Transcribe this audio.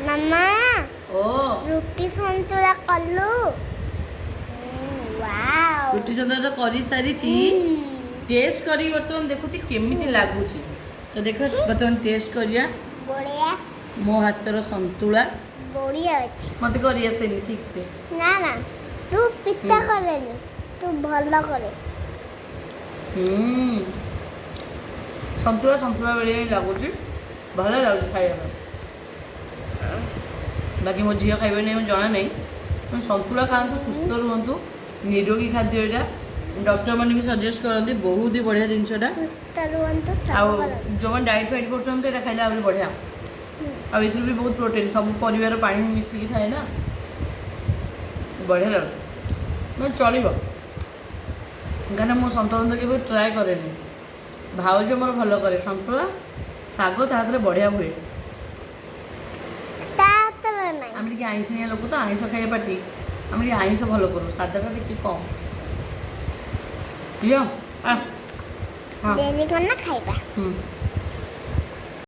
ମାମା ଓ ରୁଟି ସନ୍ତୁଳା କଲୁ। ୱାଓ ରୁଟି ସନ୍ତୁଳା କରି ସାରିଛି। टेस्ट करी बर्तमान देखुची केमिति लागुची तो देख बर्तमान टेस्ट करिया बढिया मो हातर संतुला बढिया अछि मते करी आसेनी ठीक से ना ना तू पिता करेनी तू भलो करे संतुला संतुला बेले लागुची भलो लागुची खाइबा बाकी मो झियो खाइबे नै जाना नै संतुला खातु सुस्थ रुहतु निरोगी खाद्य एटा डॉक्टर मैंने भी सजेस्ट करते बहुत ही बढ़िया जिनसा जो मैंने डाइट फाइट कर खाइले आहुरी बढ़िया आउ भी बहुत प्रोटीन सब परिवार पानी मिसिकी थाए ना बढ़िया लगे मैं चलो कहीं मुझे सन्तुला के ट्राए कैनि भाउज मोर भल कै सन्तुला शाग तादे बढ़िया हुए आम टे आईषिया लोक तो आईष खाइए पार्टी आम टे आईष भल करूँ सादा टी कम लियो देवी को ना खाइबा